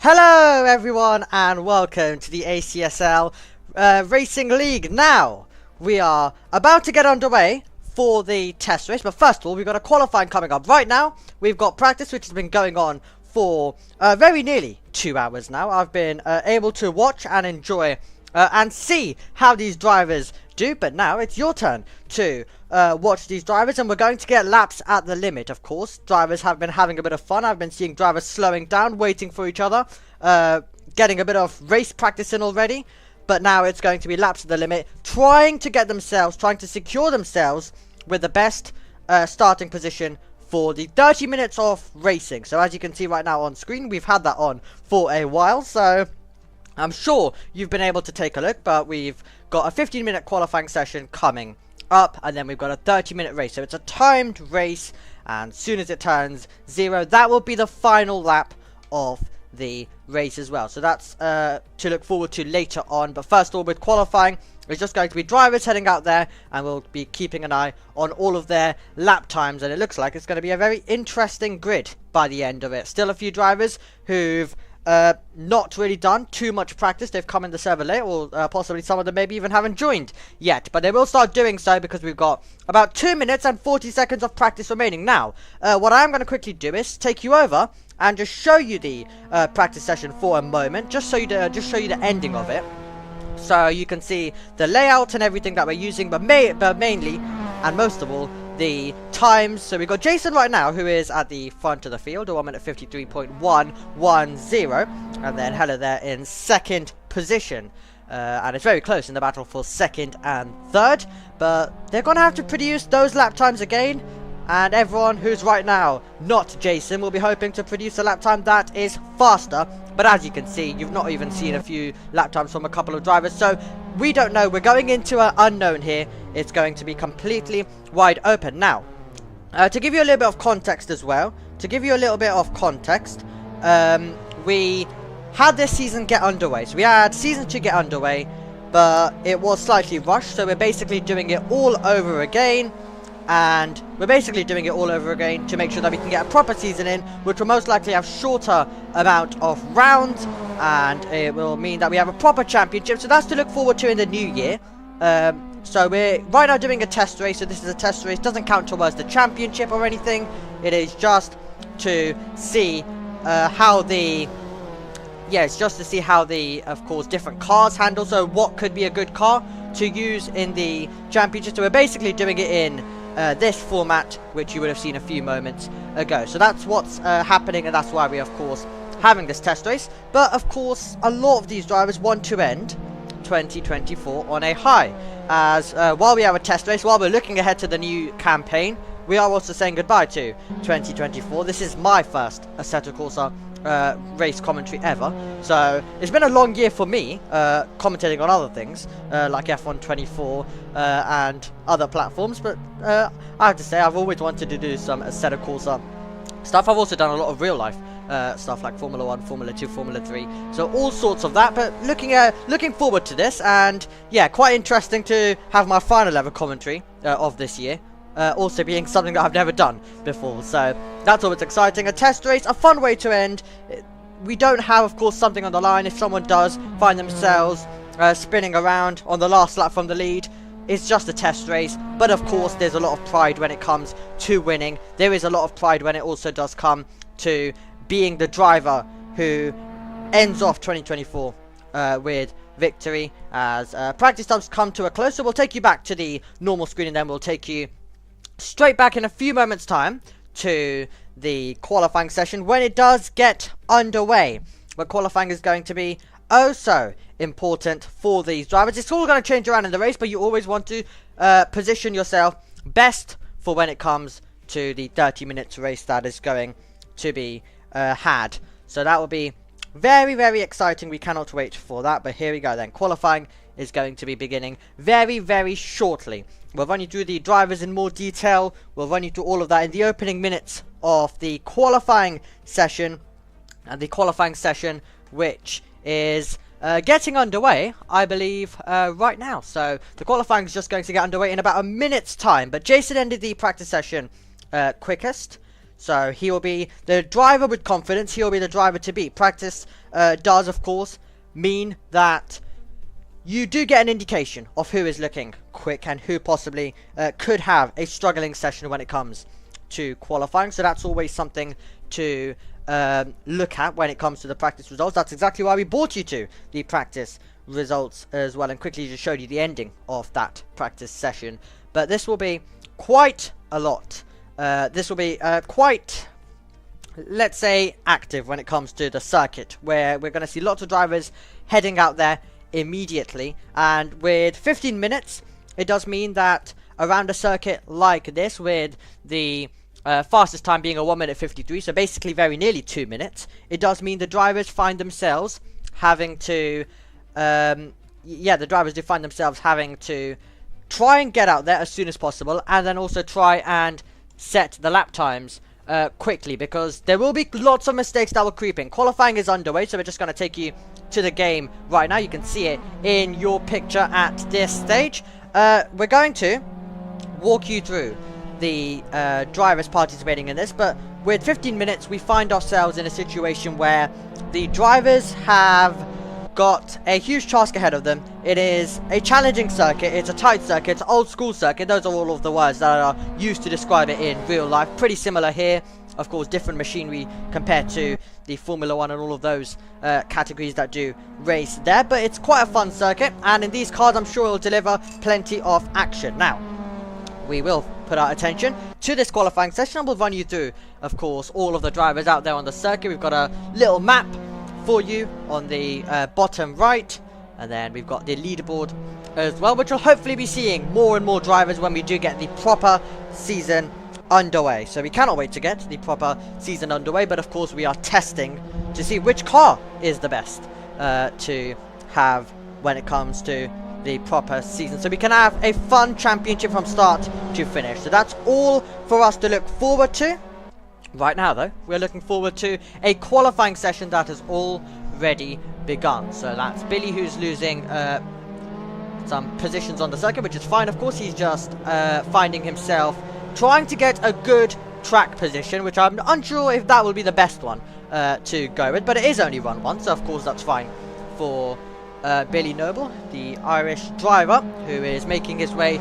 Hello everyone and welcome to the ACSL Racing League. Now, we are about to get underway for the test race, but first of all, we've got a qualifying coming up. Right now, we've got practice which has been going on for very nearly 2 hours now. I've been able to watch and enjoy and see how these drivers do, but now it's your turn to watch these drivers, and we're going to get laps at the limit. Of course, drivers have been having a bit of fun. I've been seeing drivers slowing down, waiting for each other, getting a bit of race practice in already, but now it's going to be laps at the limit, trying to secure themselves with the best starting position for the 30 minutes of racing. So as you can see right now on screen, we've had that on for a while, so I'm sure you've been able to take a look, but we've got a 15-minute qualifying session coming up, and then we've got a 30-minute race. So it's a timed race, and as soon as it turns 0, that will be the final lap of the race as well. So that's to look forward to later on. But first of all, with qualifying, it's just going to be drivers heading out there, and we'll be keeping an eye on all of their lap times, and it looks like it's going to be a very interesting grid by the end of it. Still a few drivers who've not really done too much practice. They've come in the server late, or possibly some of them maybe even haven't joined yet, but they will start doing so because we've got about 2 minutes and 40 seconds of practice remaining. Now, what I'm going to quickly do is take you over and just show you the practice session for a moment, just show you the ending of it, so you can see the layout and everything that we're using, but mainly and most of all the times. So we've got Jason right now, who is at the front of the field, 1 minute 53.110, and then Hella there in second position, and it's very close in the battle for second and third, but they're gonna have to produce those lap times again, and everyone who's right now not Jason will be hoping to produce a lap time that is faster. But as you can see, you've not even seen a few lap times from a couple of drivers, so we don't know. We're going into an unknown here. It's going to be completely wide open. Now, to give you a little bit of context as well, we had this season get underway. So we had season 2 get underway, but it was slightly rushed, so we're basically doing it all over again. And we're basically doing it all over again to make sure that we can get a proper season in, which will most likely have shorter amount of rounds, and it will mean that we have a proper championship. So that's to look forward to in the new year. So we're right now doing a test race, so this is a test race, doesn't count towards the championship or anything. It is just to see how the of course, different cars handle. So what could be a good car to use in the championship. So we're basically doing it in this format, which you would have seen a few moments ago. So that's what's happening, and that's why we, of course, having this test race. But of course, a lot of these drivers want to end 2024 on a high, as while we have a test race, while we're looking ahead to the new campaign, we are also saying goodbye to 2024. This is my first Assetto Corsa race commentary ever, so it's been a long year for me, commentating on other things like F1 24 and other platforms, but I have to say I've always wanted to do some Assetto Corsa stuff. I've also done a lot of real life stuff like Formula 1, Formula 2, Formula 3, so all sorts of that, but looking forward to this, and yeah, quite interesting to have my final ever commentary of this year. Also being something that I've never done before, so that's always exciting. A test race, a fun way to end. We don't have, of course, something on the line. If someone does find themselves spinning around on the last lap from the lead, it's just a test race. But of course, there's a lot of pride when it comes to winning. There is a lot of pride when it also does come to being the driver who ends off 2024 with victory. As practice times come to a close, so we'll take you back to the normal screen, and then we'll take you straight back in a few moments time to the qualifying session when it does get underway. But qualifying is going to be oh so important for these drivers. It's all going to change around in the race, but you always want to position yourself best for when it comes to the 30 minutes race that is going to be had. So that will be very, very exciting. We cannot wait for that. But here we go then. Qualifying is going to be beginning very, very shortly. We'll run you through the drivers in more detail. We'll run you through all of that in the opening minutes of the qualifying session. And the qualifying session, which is getting underway, I believe, right now. So the qualifying is just going to get underway in about a minute's time. But Jason ended the practice session quickest. So he will be the driver with confidence. He will be the driver to beat. Practice does, of course, mean that you do get an indication of who is looking quick and who possibly could have a struggling session when it comes to qualifying. So that's always something to look at when it comes to the practice results. That's exactly why we brought you to the practice results as well, and quickly just showed you the ending of that practice session. But this will be quite a lot. This will be quite, let's say, active when it comes to the circuit, where we're going to see lots of drivers heading out there immediately. And with 15 minutes, it does mean that around a circuit like this, with the fastest time being a 1:53, so basically very nearly 2 minutes, it does mean the drivers find themselves having to the drivers do find themselves having to try and get out there as soon as possible, and then also try and set the lap times quickly, because there will be lots of mistakes that will creep in. Qualifying is underway, so we're just going to take you to the game right now. You can see it in your picture at this stage. We're going to walk you through the drivers participating in this, but with 15 minutes we find ourselves in a situation where the drivers have got a huge task ahead of them. It is a challenging circuit, it's a tight circuit, it's an old school circuit. Those are all of the words that are used to describe it in real life. Pretty similar here, of course, different machinery compared to the Formula 1 and all of those categories that do race there, but it's quite a fun circuit, and in these cars I'm sure it will deliver plenty of action. Now, we will put our attention to this qualifying session, and we'll run you through, of course, all of the drivers out there on the circuit. We've got a little map for you on the bottom right, and then we've got the leaderboard as well, which will hopefully be seeing more and more drivers when we do get the proper season underway. So we cannot wait to get the proper season underway, but of course we are testing to see which car is the best to have when it comes to the proper season, so we can have a fun championship from start to finish. So that's all for us to look forward to. Right now, though, we're looking forward to a qualifying session that has already begun. So that's Billy, who's losing some positions on the circuit, which is fine. Of course, he's just finding himself trying to get a good track position, which I'm unsure if that will be the best one to go with, but it is only run one, so of course that's fine for Billy Noble, the Irish driver, who is making his way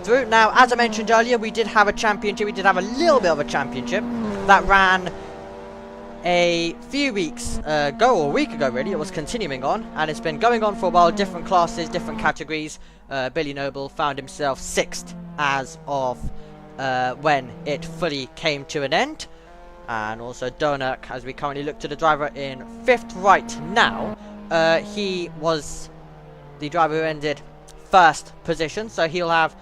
through. Now, as I mentioned earlier, we did have a championship. We did have a little bit of a championship that ran a few weeks ago, or a week ago really. It was continuing on, and it's been going on for a while. Different classes, different categories. Billy Noble found himself 6th as of when it fully came to an end. And also Donut, as we currently look to the driver in 5th right now. He was the driver who ended 1st position, so he'll have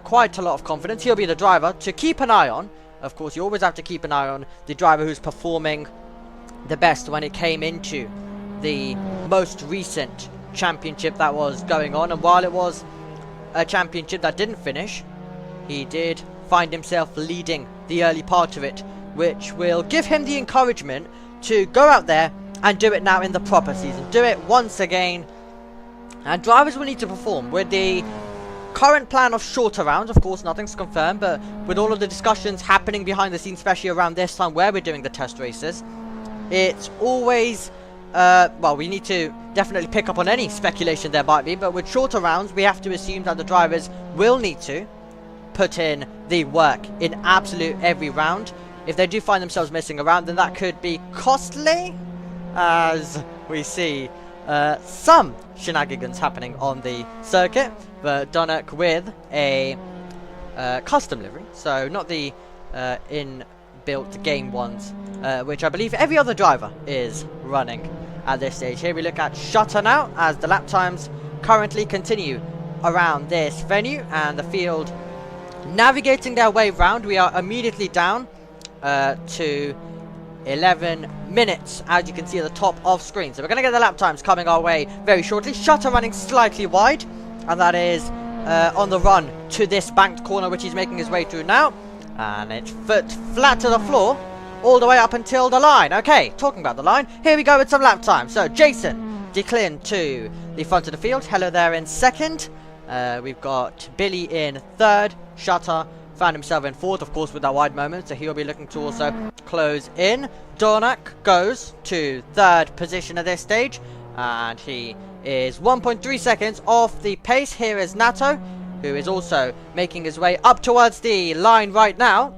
quite a lot of confidence. He'll be the driver to keep an eye on. Of course, you always have to keep an eye on the driver who's performing the best when it came into the most recent championship that was going on. And while it was a championship that didn't finish, he did find himself leading the early part of it, which will give him the encouragement to go out there and do it now in the proper season. Do it once again. And drivers will need to perform with the current plan of shorter rounds. Of course, nothing's confirmed, but with all of the discussions happening behind the scenes, especially around this time where we're doing the test races, it's always well, we need to definitely pick up on any speculation there might be, but with shorter rounds we have to assume that the drivers will need to put in the work in absolute every round. If they do find themselves missing a round, then that could be costly, as we see some shenanigans happening on the circuit. But Donut with a custom livery, so not the inbuilt game ones, which I believe every other driver is running at this stage. Here we look at Shutter now, as the lap times currently continue around this venue, and the field navigating their way round. We are immediately down to 11 minutes, as you can see at the top of screen. So we're going to get the lap times coming our way very shortly. Shutter running slightly wide, and that is on the run to this banked corner, which he's making his way through now. And it's foot flat to the floor all the way up until the line. Okay, talking about the line, here we go with some lap time. So Jason Declin to the front of the field. Hello there in 2nd. We've got Billy in 3rd. Shutter found himself in 4th, of course, with that wide moment, so he'll be looking to also close in. Dornak goes to 3rd position at this stage, and he is 1.3 seconds off the pace. Here is Nato, who is also making his way up towards the line right now.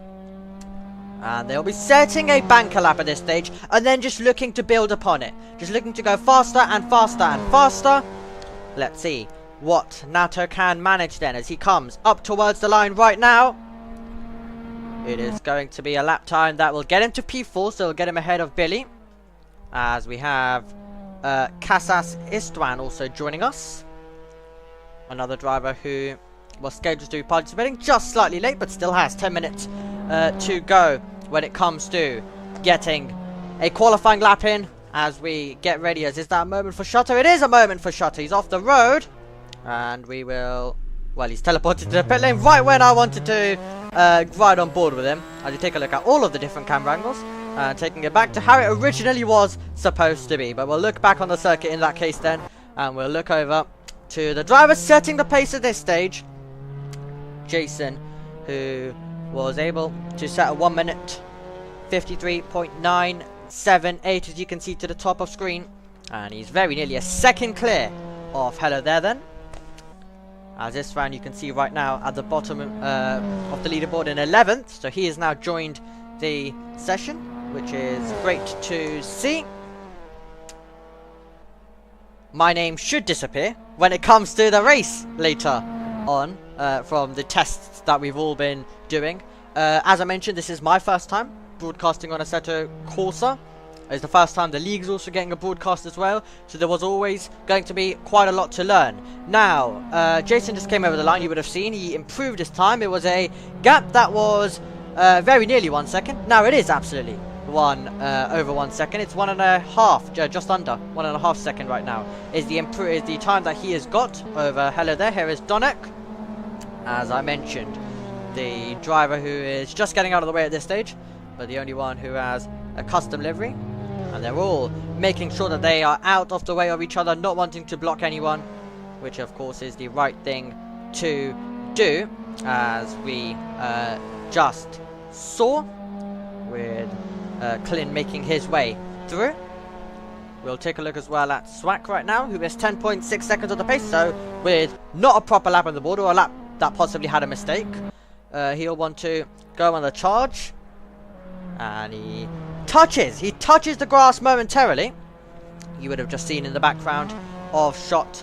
And they'll be setting a banker lap at this stage, and then just looking to build upon it. Just looking to go faster and faster and faster. Let's see what Nato can manage then as he comes up towards the line right now. It is going to be a lap time that will get him to P4, so it'll get him ahead of Billy. As we have Casas Istvan also joining us. Another driver who was scheduled to be participating, just slightly late, but still has 10 minutes to go when it comes to getting a qualifying lap in. As we get ready, as is that a moment for Shutter? It is a moment for Shutter. He's off the road. And we will... Well, he's teleported to the pit lane right when I wanted to ride on board with him. As you take a look at all of the different camera angles. And taking it back to how it originally was supposed to be. But we'll look back on the circuit in that case then. And we'll look over to the driver setting the pace at this stage. Jason, who was able to set a 1 minute 53.978, as you can see to the top of screen. And he's very nearly a second clear of Hello There then. As this round you can see right now at the bottom of the leaderboard in 11th. So he has now joined the session, which is great to see. My name should disappear when it comes to the race later on from the tests that we've all been doing. As I mentioned, this is my first time broadcasting on Assetto Corsa. It's the first time the league's also getting a broadcast as well, so there was always going to be quite a lot to learn. Now, Jason just came over the line, you would have seen. He improved his time. It was a gap that was very nearly 1 second. Now it is absolutely over 1 second. It's 1.5, just under 1.5 second right now. Is the time that he has got over Hello There. Here is Donek, as I mentioned, the driver who is just getting out of the way at this stage, but the only one who has a custom livery. And they're all making sure that they are out of the way of each other, not wanting to block anyone, which of course is the right thing to do, as we just saw with Clint making his way through. We'll take a look as well at Swack right now, who is 10.6 seconds on the pace, so with not a proper lap on the board, or a lap that possibly had a mistake. He'll want to go on the charge, and he touches the grass momentarily. You would have just seen in the background of shot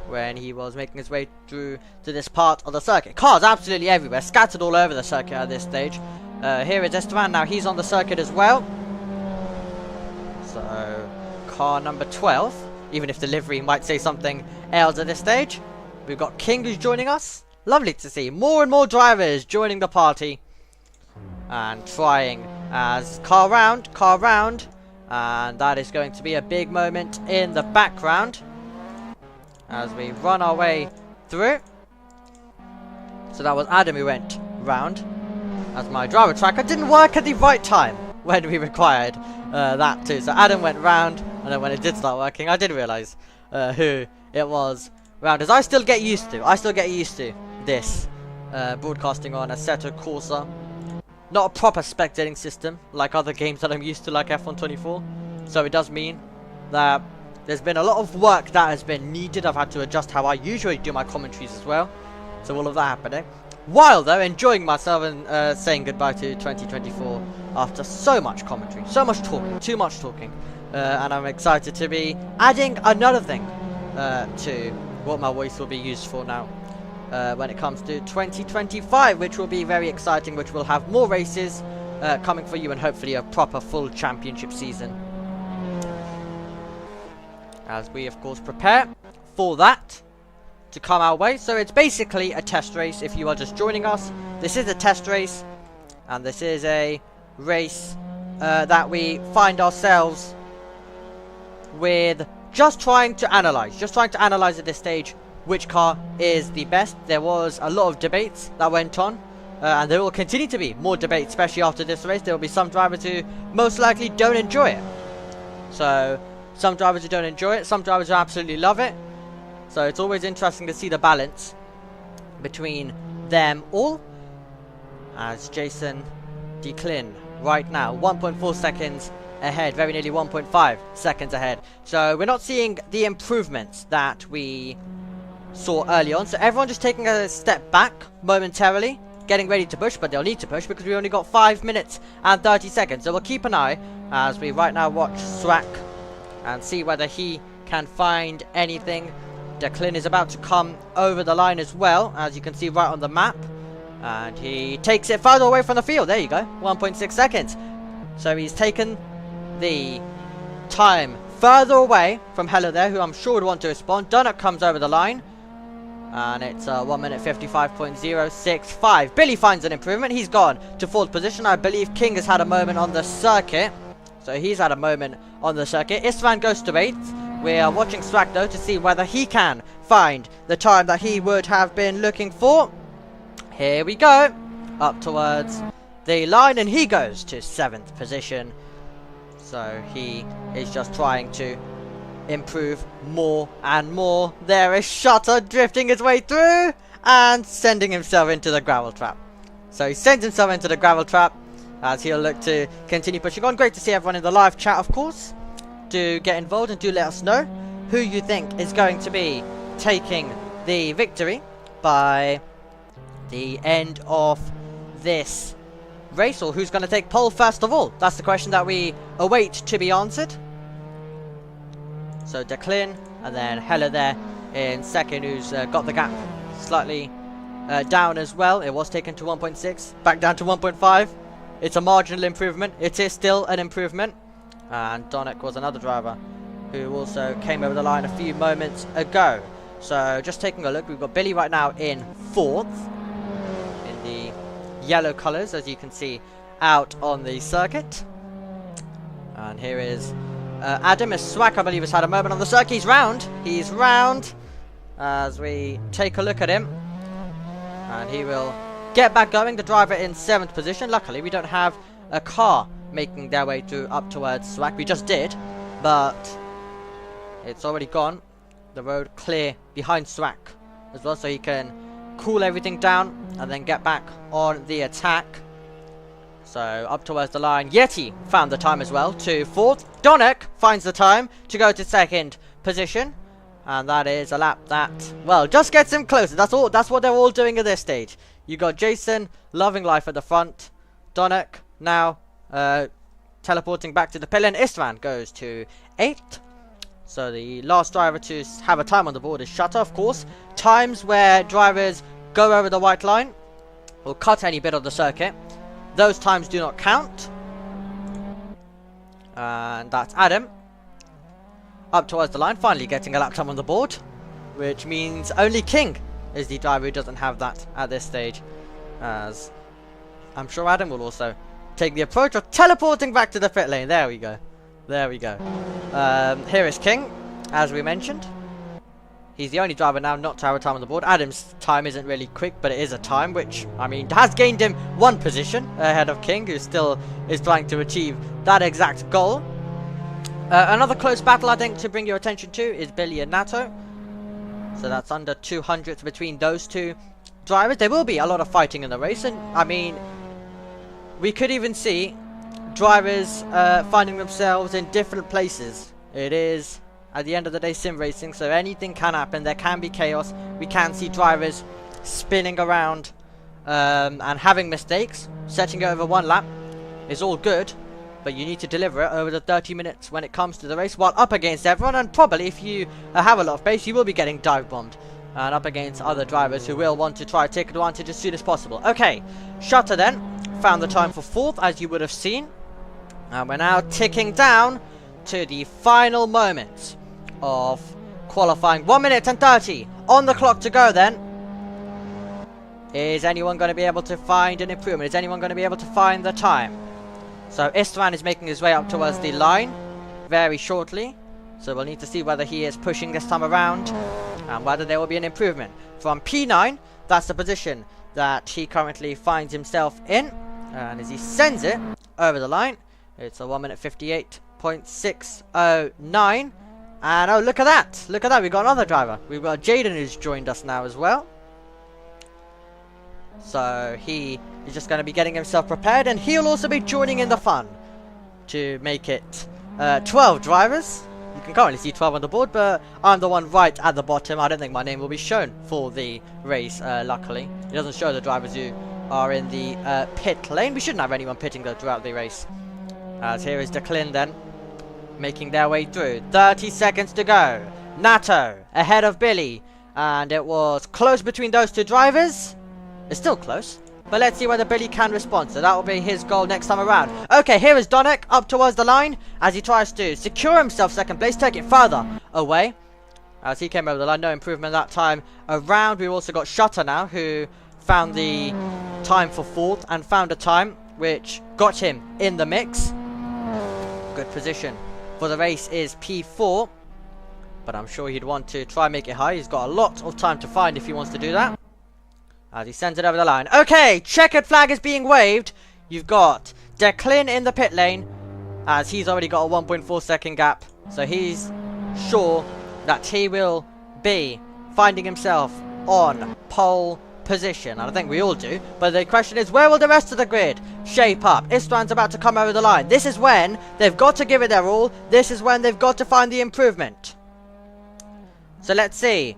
when he was making his way through to this part of the circuit. Cars absolutely everywhere, scattered all over the circuit at this stage. Here is Esteban, now he's on the circuit as well. So, car number 12, even if the livery might say something else at this stage. We've got King who's joining us. Lovely to see more and more drivers joining the party and trying as car round, and that is going to be a big moment in the background as we run our way through. So that was Adam who went round, as my driver tracker didn't work at the right time when we required that too. So Adam went round, and then when it did start working, I did realise who it was round. As I still get used to this broadcasting on Assetto Corsa. Not a proper spectating system like other games that I'm used to, like F1 24. So it does mean that there's been a lot of work that has been needed. I've had to adjust how I usually do my commentaries as well. So all of that happening. While though enjoying myself and saying goodbye to 2024 after so much commentary, so much talking, too much talking. And I'm excited to be adding another thing to what my voice will be used for now. When it comes to 2025, which will be very exciting, which will have more races coming for you and hopefully a proper full championship season. As we of course prepare for that to come our way. So it's basically a test race if you are just joining us. This is a test race, and this is a race that we find ourselves with just trying to analyze at this stage which car is the best. There was a lot of debates that went on, and there will continue to be more debates, especially after this race. There will be some drivers who most likely don't enjoy it. So some drivers who don't enjoy it, some drivers who absolutely love it. So it's always interesting to see the balance between them all. as Jason Declin right now 1.4 seconds ahead, very nearly 1.5 seconds ahead. So we're not seeing the improvements that we saw early on. So everyone just taking a step back momentarily, getting ready to push, but they'll need to push because we only got 5 minutes and 30 seconds. So we'll keep an eye as we right now watch Swak and see whether he can find anything. Declin is about to come over the line as well, as you can see right on the map. And he takes it further away from the field. There you go, 1.6 seconds. So he's taken the time further away from Hello there, who I'm sure would want to respond. Donut comes over the line. And it's 1 minute 55.065. Billy finds an improvement. He's gone to 4th position. I believe King has had a moment on the circuit. So he's had a moment on the circuit. Istvan goes to 8th. We are watching Swak though to see whether he can find the time that he would have been looking for. Here we go. Up towards the line, and he goes to 7th position. So he is just trying to improve more and more. There is Shutter drifting his way through and sending himself into the gravel trap. So he sends himself into the gravel trap as he'll look to continue pushing on. Great to see everyone in the live chat, of course. Do get involved and do let us know who you think is going to be taking the victory by the end of this race, or who's going to take pole first of all. That's the question that we await to be answered. So Declin, and then Hello there in second, who's got the gap slightly down as well. It was taken to 1.6, back down to 1.5. It's a marginal improvement. It is still an improvement. And Donek was another driver who also came over the line a few moments ago. So just taking a look, we've got Billy right now in 4th in the yellow colours, as you can see out on the circuit. And here is Adam. As Swak, I believe, has had a moment on the circuit. He's round as we take a look at him, and he will get back going. The driver in 7th position. Luckily we don't have a car making their way through up towards Swak. We just did, but it's already gone. The road clear behind Swak as well, so he can cool everything down and then get back on the attack. So up towards the line, Yeti found the time as well to 4th. Donek finds the time to go to 2nd position, and that is a lap that, well, just gets him closer. That's all. That's what they're all doing at this stage. You got Jason loving life at the front. Donek now teleporting back to the pit lane. Istvan goes to 8th. So the last driver to have a time on the board is Shutter, of course. Times where drivers go over the white line or cut any bit of the circuit, those times do not count. And that's Adam up towards the line, finally getting a lap time on the board, which means only King is the driver who doesn't have that at this stage, as I'm sure Adam will also take the approach of teleporting back to the pit lane. There we go. There we go. Here is King, as we mentioned. He's the only driver now not to have a time on the board. Adam's time isn't really quick, but it is a time, which, I mean, has gained him 1 position ahead of King, who still is trying to achieve that exact goal. Another close battle, I think, to bring your attention to is Billy and Nato. So that's under 200 between those two drivers. There will be a lot of fighting in the race, and, I mean, we could even see drivers finding themselves in different places. It is, at the end of the day, sim racing, so anything can happen. There can be chaos. We can see drivers spinning around and having mistakes. Setting it over 1 lap is all good, but you need to deliver it over the 30 minutes when it comes to the race, while up against everyone. And probably if you have a lot of pace, you will be getting dive bombed and up against other drivers who will want to try to take advantage as soon as possible. Okay, Shutter then found the time for 4th, as you would have seen. And we're now ticking down to the final moments of qualifying. 1 minute and 30 on the clock to go then. Is anyone going to be able to find an improvement? Is anyone going to be able to find the time? So Istvan is making his way up towards the line very shortly. So we'll need to see whether he is pushing this time around and whether there will be an improvement. From P9, that's the position that he currently finds himself in. And as he sends it over the line, it's a 1 minute 58.609. And oh, look at that. Look at that. We've got another driver. We've got Jaden, who's joined us now as well. So he is just going to be getting himself prepared, and he'll also be joining in the fun to make it 12 drivers. You can currently see 12 on the board, but I'm the one right at the bottom. I don't think my name will be shown for the race, luckily. It doesn't show the drivers who are in the pit lane. We shouldn't have anyone pitting though throughout the race. As here is Declan then, making their way through. 30 seconds to go. Nato ahead of Billy, and it was close between those two drivers. It's still close, but let's see whether Billy can respond. So that will be his goal next time around. Okay, here is Donek up towards the line as he tries to secure himself second place, take it further away. As he came over the line, no improvement that time around. We've also got Shutter now, who found the time for fourth and found a time which got him in the mix. Good position for the race is P4, but I'm sure he'd want to try and make it high. He's got a lot of time to find if he wants to do that. As he sends it over the line. Okay, checkered flag is being waved. You've got Declan in the pit lane, as he's already got a 1.4 second gap. So he's sure that he will be finding himself on pole position. And I think we all do. But the question is, where will the rest of the grid shape up? Istvan's about to come over the line. This is when they've got to give it their all. This is when they've got to find the improvement. So let's see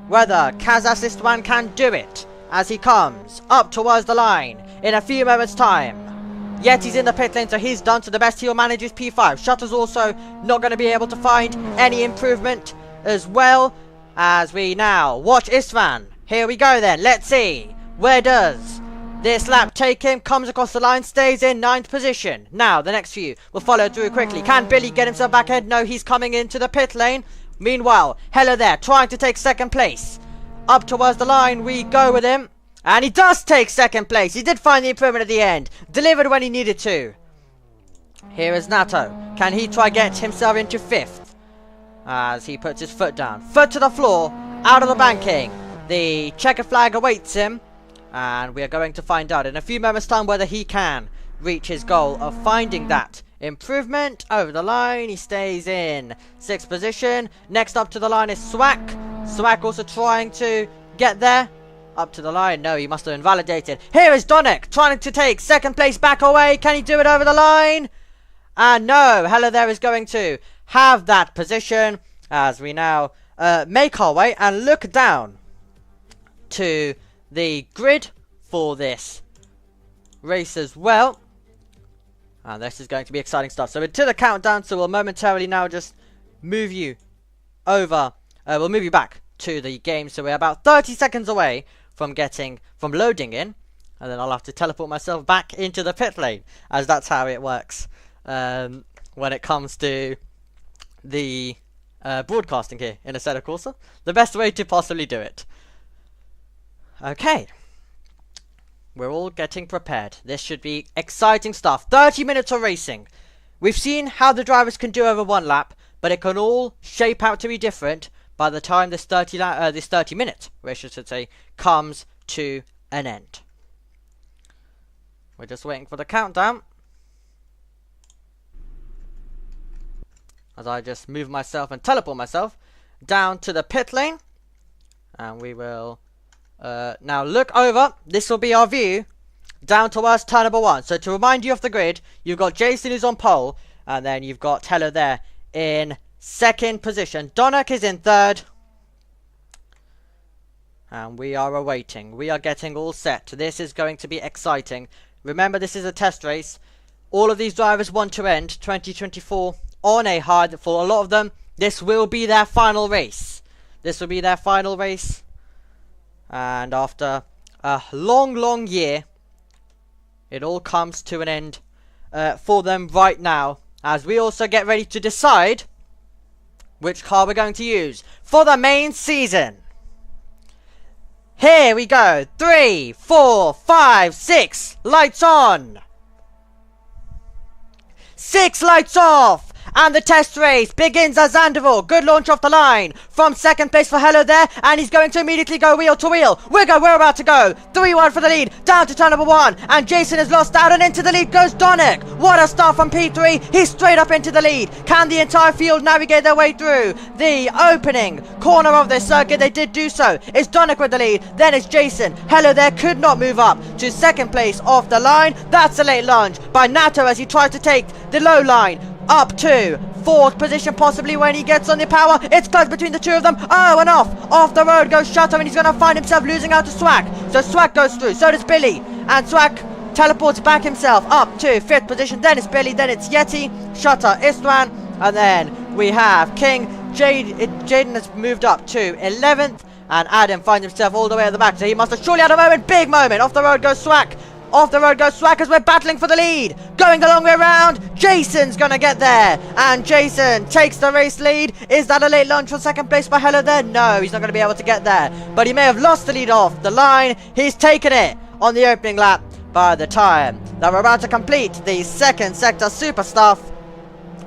whether Kazas Istvan can do it as he comes up towards the line in a few moments time. Yet he's in the pit lane, so he's done. So the best he'll manage is P5. Shutter's also not going to be able to find any improvement as well, as we now watch Istvan. Here we go then. Let's see. Where does this lap take him? Comes across the line, stays in 9th position. Now, the next few will follow through quickly. Can Billy get himself back ahead? No, he's coming into the pit lane. Meanwhile, Hello there, trying to take second place. Up towards the line we go with him. And he does take second place. He did find the improvement at the end. Delivered when he needed to. Here is Nato. Can he try get himself into 5th? As he puts his foot down. Foot to the floor. Out of the banking. The checker flag awaits him. And we are going to find out in a few moments time whether he can reach his goal of finding that improvement. Over the line. He stays in 6th position. Next up to the line is Swack. Swack also trying to get there. Up to the line. No, he must have invalidated. Here is Donek trying to take second place back away. Can he do it over the line? And no, Hello there is going to have that position as we now make our way and look down to the grid for this race as well. And this is going to be exciting stuff. So into the countdown, so we'll momentarily now just move you over. We'll move you back to the game. So we're about 30 seconds away from loading in, and then I'll have to teleport myself back into the pit lane, as that's how it works when it comes to the broadcasting here in Assetto Corsa. The best way to possibly do it. Okay, we're all getting prepared. This should be exciting stuff. 30 minutes of racing. We've seen how the drivers can do over one lap, but it can all shape out to be different by the time this 30-minute race, I should say, comes to an end. We're just waiting for the countdown. As I just move myself and teleport myself down to the pit lane. And we will now look over. This will be our view down towards turn number 1. So to remind you of the grid, you've got Jason who's on pole. And then you've got Hello there in 2nd position. Donek is in 3rd. And we are awaiting. We are getting all set. This is going to be exciting. Remember, this is a test race. All of these drivers want to end 2024 on a hard. For a lot of them, this will be their final race. This will be their final race. And after a long year, it all comes to an end for them right now. As we also get ready to decide which car we're going to use for the main season. Here we go. 3, 4, 5, 6. Lights on. 6 lights off. And the test race begins at Zandvoort. Good launch off the line from second place for Hello There. And he's going to immediately go wheel to wheel. We're about to go. 3-1 for the lead. Down to turn number 1. And Jason has lost out, and into the lead goes Donick. What a start from P3. He's straight up into the lead. Can the entire field navigate their way through the opening corner of this circuit? They did do so. It's Donick with the lead. Then it's Jason. Hello There could not move up to second place off the line. That's a late lunge by Nato as he tries to take the low line up to 4th position, possibly when he gets on the power. It's close between the two of them. Oh, and off the road goes Shutter, and he's going to find himself losing out to Swag. So Swag goes through, so does Billy, and Swag teleports back himself up to 5th position. Then it's Billy, then it's Yeti, Shutter, Istvan, and then we have King. Jaden has moved up to 11th, and Adam finds himself all the way at the back, so he must have surely had a moment. Big moment. Off the road goes Swag. Off the road goes Swag as we're battling for the lead. Going the long way around. Jason's going to get there. And Jason takes the race lead. Is that a late lunge for second place by Hello There? No, he's not going to be able to get there. But he may have lost the lead off the line. He's taken it on the opening lap by the time that we're about to complete the second sector super stuff.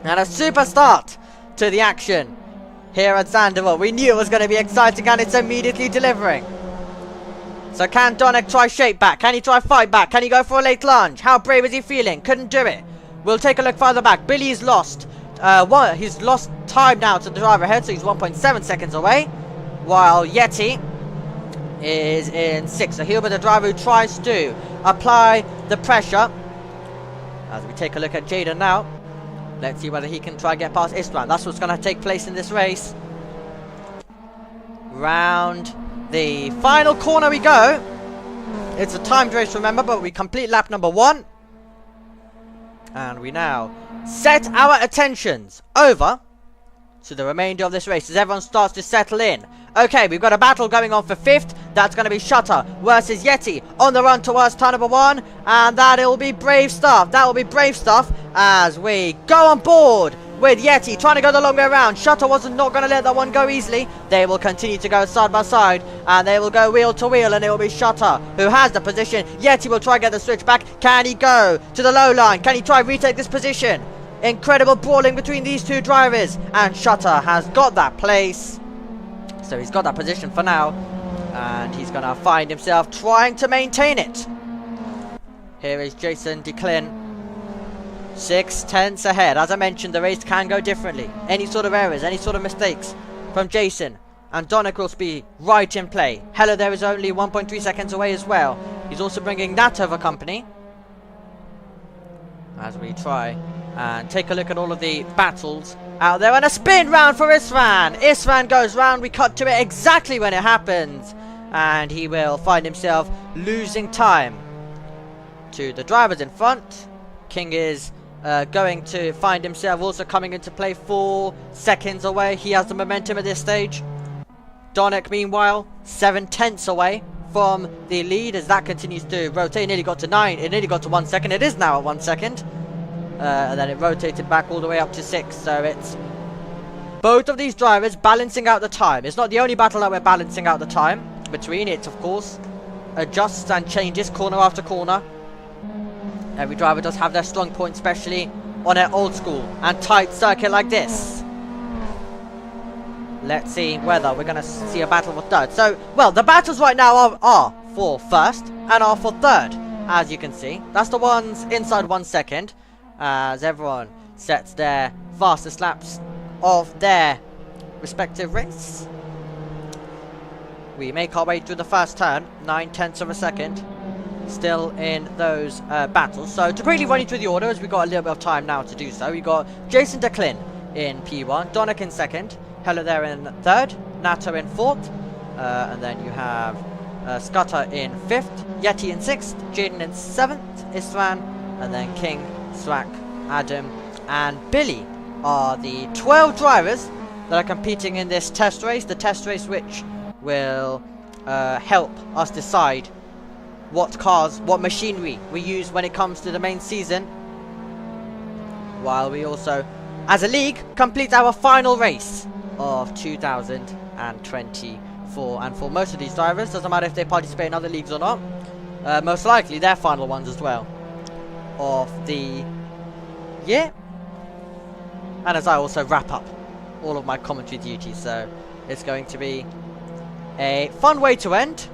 And a super start to the action here at Zandvoort. We knew it was going to be exciting, and it's immediately delivering. So can Donick try shape back? Can he try fight back? Can he go for a late lunge? How brave is he feeling? Couldn't do it. We'll take a look further back. Billy's lost. He's lost time now to the driver ahead, so he's 1.7 seconds away. While Yeti is in 6th. So he'll be the driver who tries to apply the pressure. As we take a look at Jaden now. Let's see whether he can try and get past Istvan. That's what's going to take place in this race. Round the final corner we go. It's a timed race, remember, but we complete lap number 1. And we now set our attentions over to the remainder of this race as everyone starts to settle in. Okay, we've got a battle going on for 5th. That's going to be Shutter versus Yeti on the run towards turn number 1. And that will be brave stuff. That will be brave stuff as we go on board with Yeti trying to go the long way around. Shutter wasn't not going to let that one go easily. They will continue to go side by side, and they will go wheel to wheel, and it will be Shutter who has the position. Yeti will try and get the switch back. Can he go to the low line? Can he try and retake this position? Incredible brawling between these two drivers, and Shutter has got that place. So he's got that position for now, and he's going to find himself trying to maintain it. Here is Jason Declin. 6/10 ahead. As I mentioned, the race can go differently. Any sort of errors, any sort of mistakes from Jason, and Donick will be right in play. Hello There is only 1.3 seconds away as well. He's also bringing that over company. As we try and take a look at all of the battles out there, and a spin round for Istvan. Istvan goes round. We cut to it exactly when it happens, and he will find himself losing time to the drivers in front. King is going to find himself also coming into play 4 seconds away. He has the momentum at this stage. Donick, meanwhile, 7/10 away from the lead as that continues to rotate. It nearly got to 9. It nearly got to 1 second. It is now at 1 second. And then it rotated back all the way up to 6. So it's both of these drivers balancing out the time. It's not the only battle that we're balancing out the time between. It, of course, adjusts and changes corner after corner. Every driver does have their strong point, especially on an old school and tight circuit like this. Let's see whether we're going to see a battle for 3rd. So, well, the battles right now are for 1st and are for 3rd, as you can see. That's the ones inside 1 second, as everyone sets their fastest laps of their respective race. We make our way through the first turn, 9/10 of a second. Still in those battles. So to quickly run you through the order, as we've got a little bit of time now to do so. We've got Jason Declin in P1, Donick in 2nd, Hello There in 3rd, Nato in 4th, and then you have Scudder in 5th, Yeti in 6th, Jaden in 7th, Istvan, and then King, Swak, Adam, and Billy are the 12 drivers that are competing in this test race. The test race which will help us decide what cars, what machinery we use when it comes to the main season, while we also, as a league, complete our final race of 2024. And for most of these drivers, doesn't matter if they participate in other leagues or not, most likely their final ones as well of the year. and as I also wrap up all of my commentary duties. So it's going to be a fun way to end.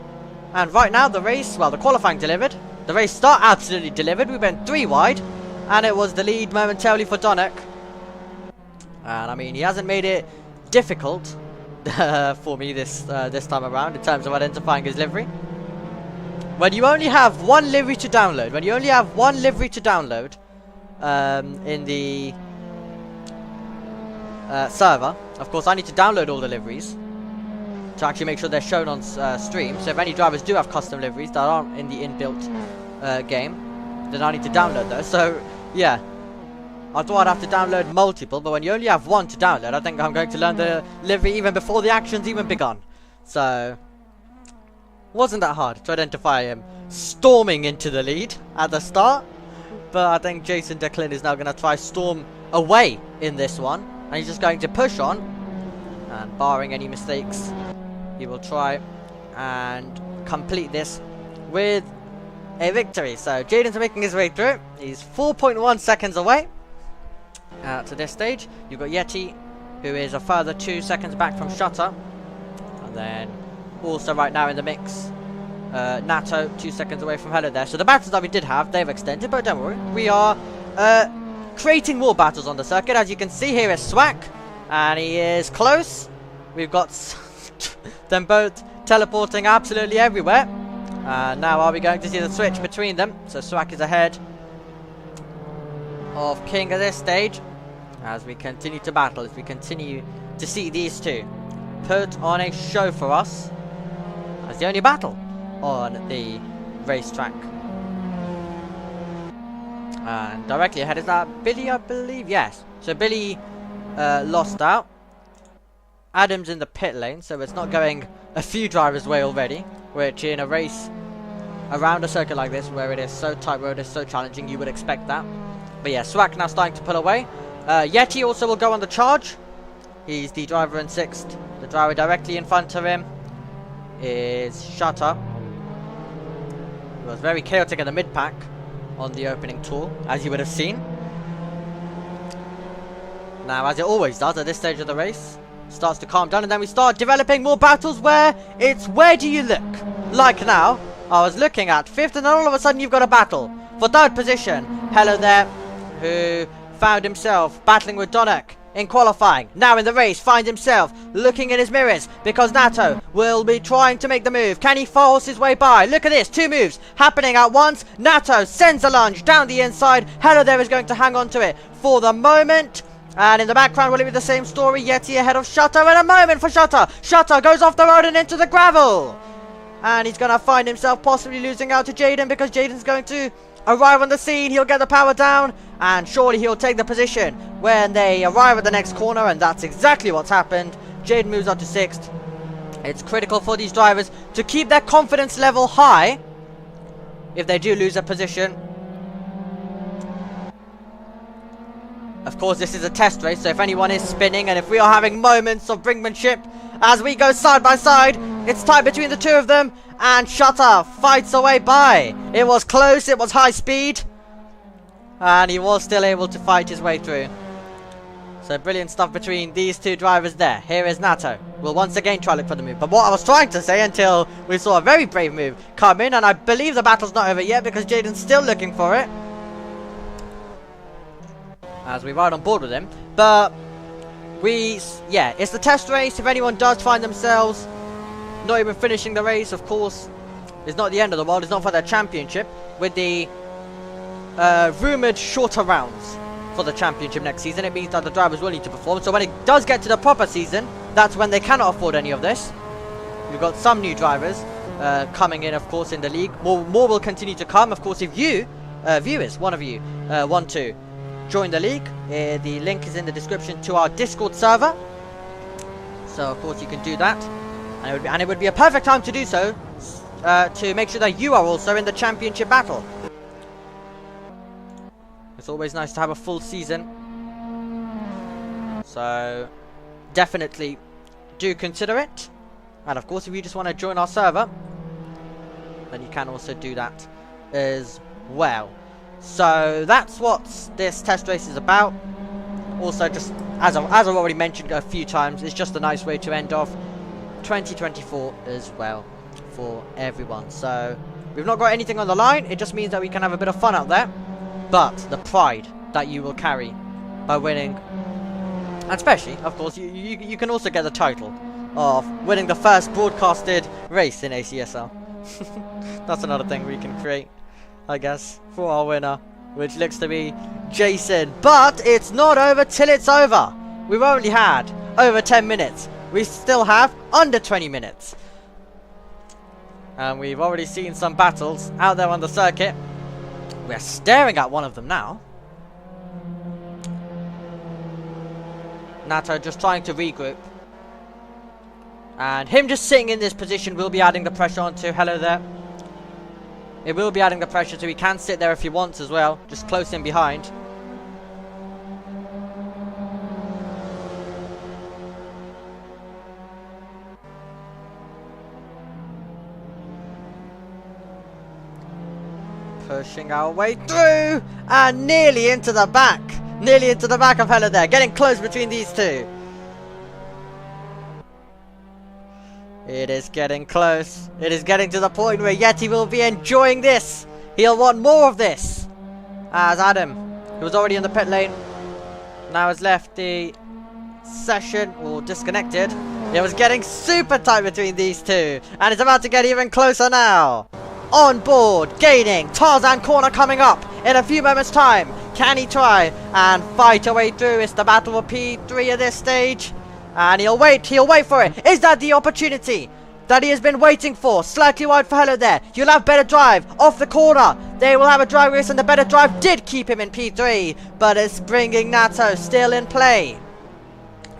And right now the race, well, the qualifying delivered. The race start absolutely delivered. We went 3 wide, and it was the lead momentarily for Donick. And I mean, he hasn't made it difficult for me this time around in terms of identifying his livery. When you only have one livery to download, in the server, of course I need to download all the liveries to actually make sure they're shown on stream. So if any drivers do have custom liveries that aren't in the inbuilt game, then I need to download those. So yeah, I thought I'd have to download multiple, but when you only have one to download, I think I'm going to learn the livery even before the action's even begun. So wasn't that hard to identify him storming into the lead at the start. But I think Jason Declan is now going to try storm away in this one, and he's just going to push on, and barring any mistakes, he will try and complete this with a victory. So Jaden's making his way through. He's 4.1 seconds away to this stage. You've got Yeti, who is a further 2 seconds back from Shutter, and then also right now in the mix, Natto 2 seconds away from Hello there. So the battles that we did have, they've extended, but don't worry, we are creating more battles on the circuit. As you can see, here is Swack, and he is close. We've got them both teleporting absolutely everywhere. Now are we going to see the switch between them? So Swack is ahead of King at this stage, as we continue to battle, as we continue to see these two put on a show for us as the only battle on the racetrack. And directly ahead is that Billy, I believe. Yes, so Billy lost out. Adam's in the pit lane, so it's not going a few drivers' way already, which in a race around a circuit like this, where it is so tight road, is so challenging, you would expect that. But yeah, Swack now starting to pull away. Yeti also will go on the charge. He's the driver in 6th. The driver directly in front of him is Shutter. It was very chaotic in the mid-pack on the opening tour, as you would have seen. Now, as it always does at this stage of the race, starts to calm down, and then we start developing more battles where it's where do you look? Like now, I was looking at 5th, and then all of a sudden you've got a battle for 3rd position. Hello there, who found himself battling with Donick in qualifying. Now in the race, finds himself looking in his mirrors because Natto will be trying to make the move. Can he force his way by? Look at this, 2 moves happening at once. Natto sends a lunge down the inside. Hello there is going to hang on to it for the moment. And in the background, will it be the same story? Yeti ahead of Shutter, and a moment for Shutter. Shutter goes off the road and into the gravel. And he's going to find himself possibly losing out to Jaden, because Jaden's going to arrive on the scene. He'll get the power down, and surely he'll take the position when they arrive at the next corner, and that's exactly what's happened. Jaden moves up to 6th. It's critical for these drivers to keep their confidence level high if they do lose a position. Of course, this is a test race, so if anyone is spinning, and if we are having moments of brinkmanship as we go side by side, it's tight between the 2 of them, and Shutter fights away by. It was close, it was high speed, and he was still able to fight his way through. So brilliant stuff between these 2 drivers there. Here is Natto. We'll once again try to look for the move. But what I was trying to say, until we saw a very brave move come in, and I believe the battle's not over yet because Jaden's still looking for it, as we ride on board with him. But yeah, it's the test race. If anyone does find themselves not even finishing the race, of course, it's not the end of the world. It's not for their championship, with the rumoured shorter rounds for the championship next season. It means that the drivers will need to perform. So when it does get to the proper season, that's when they cannot afford any of this. We've got some new drivers coming in, of course, in the league. More will continue to come. Of course, if you, viewers, one of you, want to join the league, the link is in the description to our Discord server. So of course you can do that, and it would be a perfect time to do so, to make sure that you are also in the championship battle. It's always nice to have a full season, so definitely do consider it. And of course, if you just want to join our server, then you can also do that as well. So that's what this test race is about. Also, just as I've already mentioned a few times, it's just a nice way to end off 2024 as well for everyone. So we've not got anything on the line. It just means that we can have a bit of fun out there. But the pride that you will carry by winning, and especially, of course, you can also get the title of winning the first broadcasted race in ACSL. That's another thing we can create, I guess, for our winner, which looks to be Jason. But it's not over till it's over. We've only had over 10 minutes. We still have under 20 minutes. And we've already seen some battles out there on the circuit. We're staring at one of them now. Nato just trying to regroup. And him just sitting in this position will be adding the pressure onto Hello there. It will be adding the pressure, so he can sit there if he wants as well. Just close in behind. Pushing our way through. And nearly into the back. Nearly into the back of Hello there. Getting close between these two. It is getting close. It is getting to the point where Yeti will be enjoying this. He'll want more of this. As Adam, who was already in the pit lane, now has left the session, or disconnected. It was getting super tight between these two. And it's about to get even closer now. On board, gaining. Tarzan corner coming up in a few moments' time. Can he try and fight a way through? It's the battle of P3 at this stage. And he'll wait for it. Is that the opportunity that he has been waiting for? Slightly wide for Hello there. You'll have better drive off the corner. They will have a drag race, and the better drive did keep him in P3. But it's bringing Nato still in play.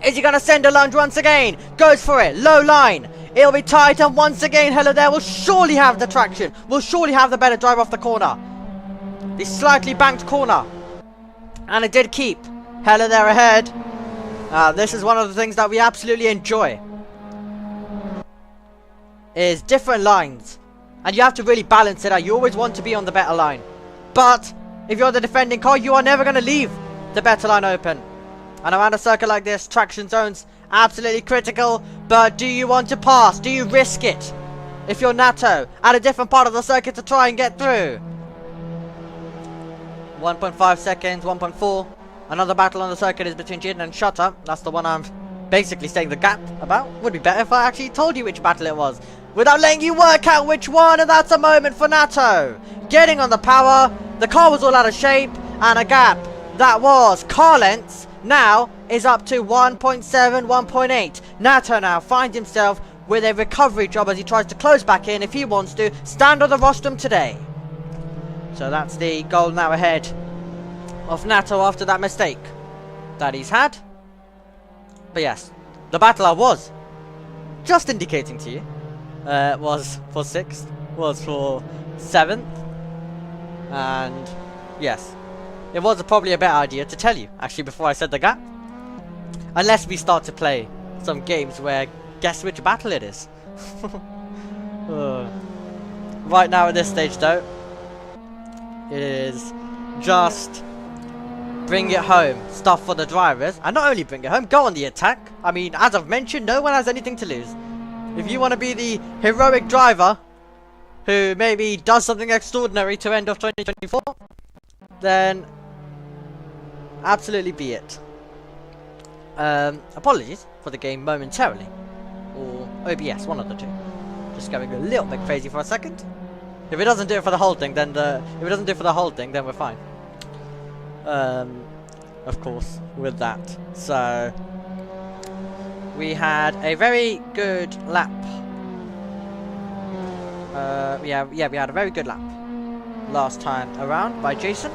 Is he going to send a lunge once again? Goes for it. Low line. It'll be tight, and once again Hello there will surely have the traction. Will surely have the better drive off the corner. The slightly banked corner. And it did keep Hello there ahead. This is one of the things that we absolutely enjoy. Is different lines. And you have to really balance it out. You always want to be on the better line. But if you're the defending car, you are never going to leave the better line open. And around a circuit like this, traction zones absolutely critical. But do you want to pass? Do you risk it? If you're Nato at a different part of the circuit to try and get through. 1.5 seconds, 1.4. Another battle on the circuit is between Jin and Shutter. That's the one I'm basically saying the gap about. Would be better if I actually told you which battle it was, without letting you work out which one. And that's a moment for Nato. Getting on the power. The car was all out of shape. And a gap that was car lengths now is up to 1.7, 1.8. Nato now finds himself with a recovery job as he tries to close back in if he wants to stand on the rostrum today. So that's the goal now ahead of Nato after that mistake that he's had. But yes, the battle I was just indicating to you was for 6th, was for 7th, and yes, it was probably a better idea to tell you actually before I said the gap, unless we start to play some games where guess which battle it is. Right now at this stage though, it is just bring it home stuff for the drivers. And not only bring it home, go on the attack. I mean, as I've mentioned, no one has anything to lose. If you want to be the heroic driver who maybe does something extraordinary to end of 2024, then absolutely be it. Apologies for the game momentarily, or OBS, one of the two. Just going a little bit crazy for a second. If it doesn't do it for the whole thing, then we're fine. Of course, with that. So we had a very good lap. We had a very good lap last time around by Jason,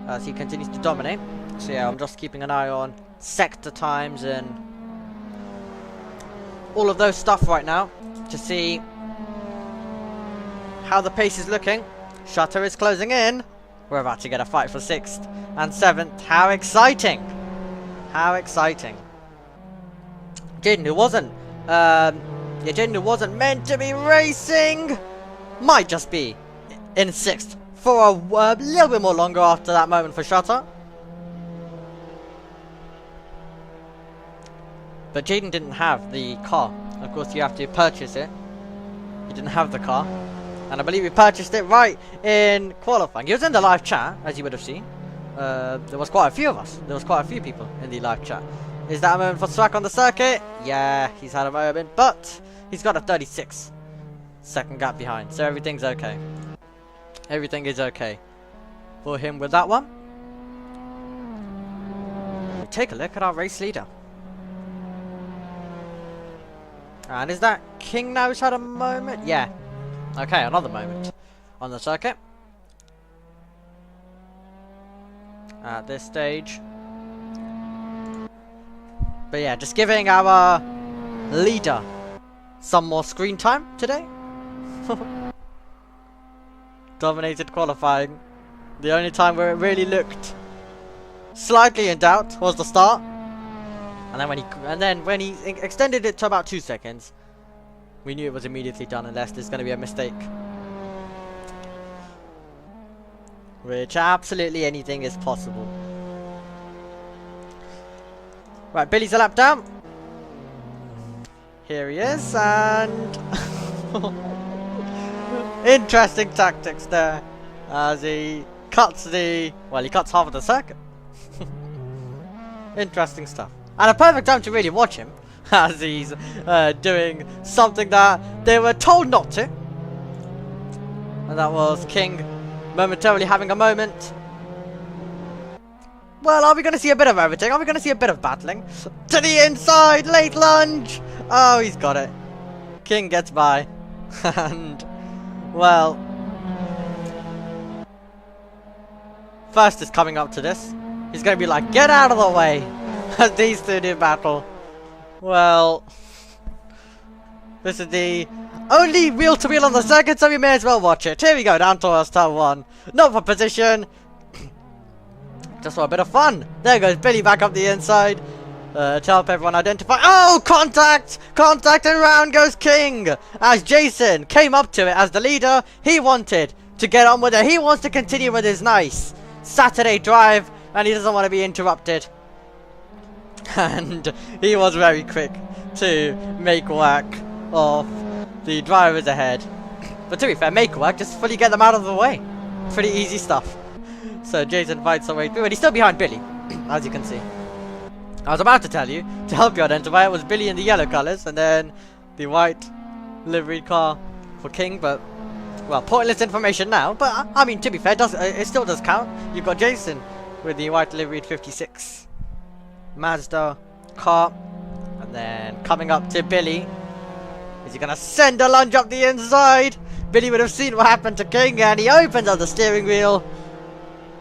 as he continues to dominate. So yeah, I'm just keeping an eye on sector times and all of those stuff right now to see how the pace is looking. Shutter is closing in. We're about to get a fight for 6th and 7th. How exciting! How exciting! Jaden, who wasn't meant to be racing, might just be in 6th for a little bit more longer after that moment for Shutter. But Jaden didn't have the car. Of course, you have to purchase it. He didn't have the car. And I believe he purchased it right in qualifying. He was in the live chat, as you would have seen. There was quite a few of us. There was quite a few people in the live chat. Is that a moment for Swag on the circuit? Yeah, he's had a moment. But he's got a 36-second gap behind. So everything's okay. Everything is okay for him with that one. Take a look at our race leader. And is that King now who's had a moment? Yeah. Okay, another moment on the circuit. At this stage. But yeah, just giving our leader some more screen time today. Dominated qualifying. The only time where it really looked slightly in doubt was the start. And then when he extended it to about 2 seconds, we knew it was immediately done unless there's going to be a mistake. Which absolutely anything is possible. Right, Billy's a lap down. Here he is, and interesting tactics there as he cuts he cuts half of the circuit. Interesting stuff. And a perfect time to really watch him as he's doing something that they were told not to. And that was King momentarily having a moment. Well, are we going to see a bit of everything? Are we going to see a bit of battling? To the inside, late lunge. Oh, he's got it. King gets by. And, well, first is coming up to this. He's going to be like, get out of the way. As these two do battle. Well, this is the only wheel to wheel on the circuit, so we may as well watch it. Here we go, down towards turn 1. Not for position. Just for a bit of fun. There goes Billy back up the inside. To help everyone identify. Oh, contact! Contact, and round goes King. As Jason came up to it as the leader, he wanted to get on with it. He wants to continue with his nice Saturday drive, and he doesn't want to be interrupted. And he was very quick to make work of the drivers ahead. But to be fair, make work, just fully get them out of the way. Pretty easy stuff. So Jason fights her way through, and he's still behind Billy, as you can see. I was about to tell you, to help you identify, it was Billy in the yellow colours, and then the white liveried car for King, but, well, pointless information now, but, I mean, to be fair, it still does count. You've got Jason with the white liveried 56 Mazda car, and then coming up to Billy. Is he gonna send a lunge up the inside? Billy would have seen what happened to King, and he opens up the steering wheel,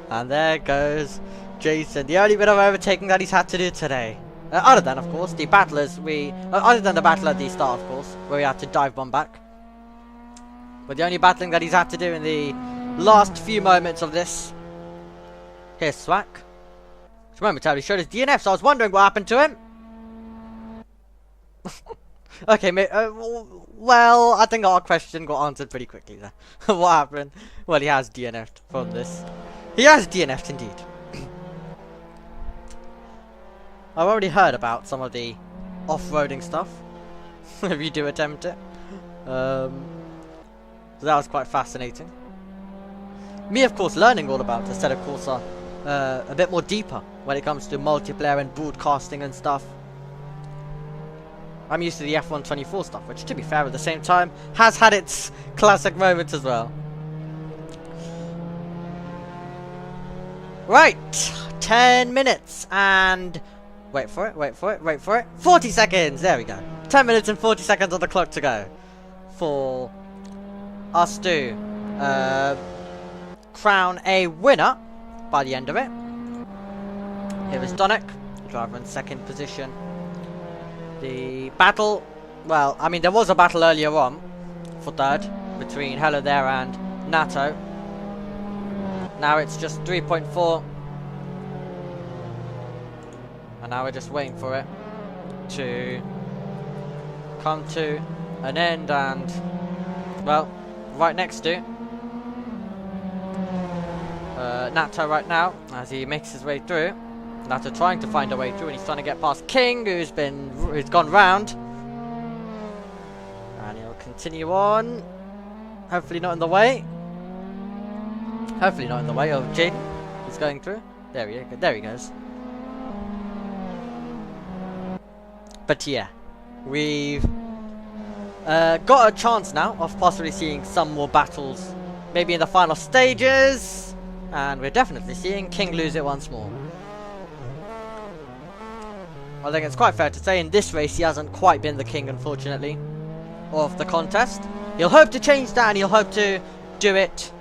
and there goes Jason. The only bit of overtaking that he's had to do today, other than of course the battlers, other than the battle at the start, of course, where we had to dive bomb back. But the only battling that he's had to do in the last few moments of this. Here's Swack. Momentarily showed his DNF, so I was wondering what happened to him. Okay, well, I think our question got answered pretty quickly there. What happened? Well, he has DNF'd from this. He has DNF'd indeed. I've already heard about some of the off-roading stuff. If you do attempt it. So that was quite fascinating. Me, of course, learning all about Assetto Corsa a bit more deeper when it comes to multiplayer and broadcasting and stuff. I'm used to the F124 stuff, which, to be fair, at the same time, has had its classic moments as well. Right, 10 minutes and... wait for it. 40 seconds, there we go. 10 minutes and 40 seconds on the clock to go. For us to crown a winner by the end of it. Here is Donick, driver in second position. The battle, well, I mean, there was a battle earlier on for third between Hello There and Natto. Now it's just 3.4. And now we're just waiting for it to come to an end, and, well, right next to Natto right now, as he makes his way through. Natto trying to find a way through, and he's trying to get past King, who's gone round. And he'll continue on. Hopefully not in the way. Hopefully not in the way of Jaden. He's going through. There he goes. But yeah, we've got a chance now of possibly seeing some more battles, maybe in the final stages, and we're definitely seeing King lose it once more. I think it's quite fair to say in this race he hasn't quite been the king, unfortunately, of the contest. He'll hope to change that, and he'll hope to do it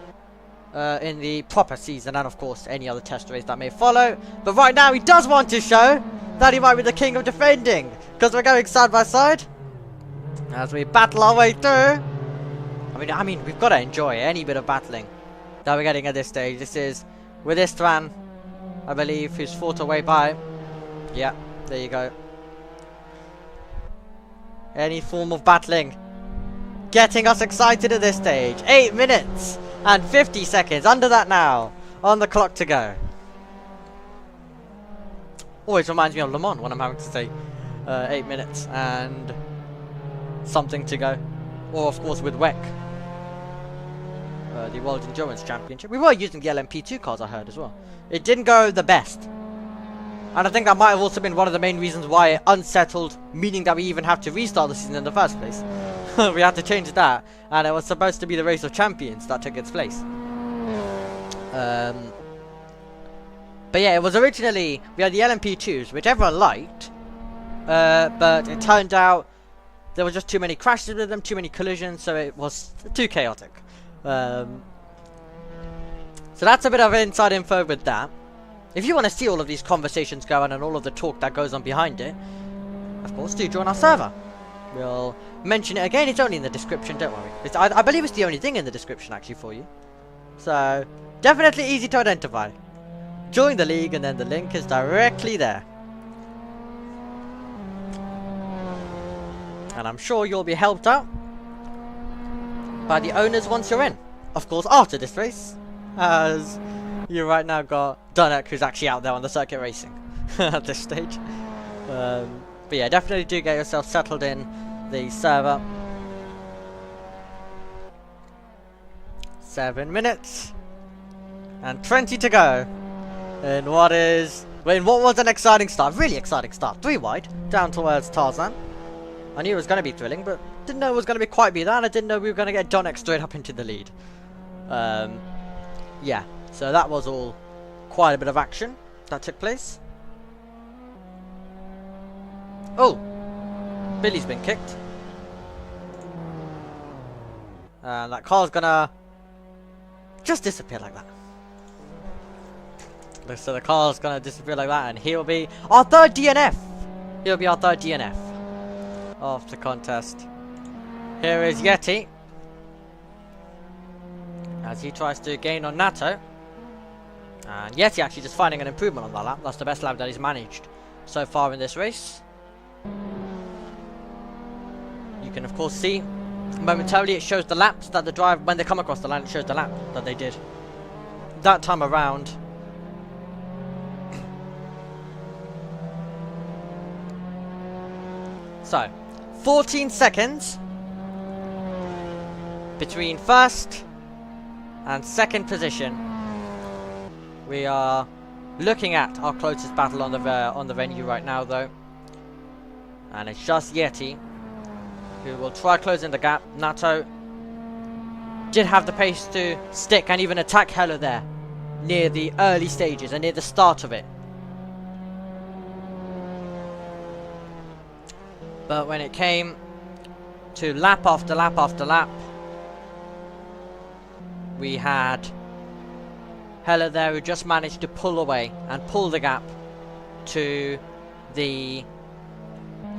in the proper season, and of course any other test race that may follow. But right now he does want to show that he might be the king of defending, because we're going side by side as we battle our way through. I mean, we've got to enjoy any bit of battling that we're getting at this stage. This is with Istvan, I believe, who's fought away by. Yeah, there you go. Any form of battling getting us excited at this stage. 8 minutes and 50 seconds, under that now, on the clock to go. Always reminds me of Le Mans when I'm having to say 8 minutes and something to go. Or of course with WEC, the World Endurance Championship. We were using the LMP2 cars, I heard, as well. It didn't go the best, and I think that might have also been one of the main reasons why it unsettled, meaning that we even have to restart the season in the first place. We had to change that, and it was supposed to be the Race of Champions that took its place. But yeah, it was originally, we had the LMP2s, which everyone liked, but it turned out there were just too many crashes with them, too many collisions, so it was too chaotic. So that's a bit of inside info with that. If you want to see all of these conversations going and all of the talk that goes on behind it, of course, do join our server. We'll mention it again. It's only in the description, don't worry. I believe it's the only thing in the description actually for you. So definitely easy to identify. Join the league, and then the link is directly there. And I'm sure you'll be helped out by the owners once you're in. Of course, after this race, as you right now got Dunek, who's actually out there on the circuit racing at this stage. But yeah, definitely do get yourself settled in the server. 7 minutes and 20 to go in what was an exciting start, really exciting start. 3 wide down towards Tarzan. I knew it was going to be thrilling, but didn't know it was going to be quite that. And I didn't know we were going to get Dunek straight up into the lead. Yeah, so that was all quite a bit of action that took place. Oh, Billy's been kicked. And that car's gonna just disappear like that. So the car's gonna disappear like that, and he'll be our third DNF. He'll be our third DNF of the contest. Here is Yeti, as he tries to gain on Natto. And Yeti actually just finding an improvement on that lap. That's the best lap that he's managed so far in this race. You can of course see momentarily it shows the laps that the driver, when they come across the line, it shows the lap that they did that time around. So 14 seconds between first and second position. We are looking at our closest battle on the venue right now, though, and it's just Yeti who will try closing the gap. Natto did have the pace to stick and even attack Hella there near the early stages and near the start of it. But when it came to lap after lap after lap, we had Hella there who just managed to pull away and pull the gap to the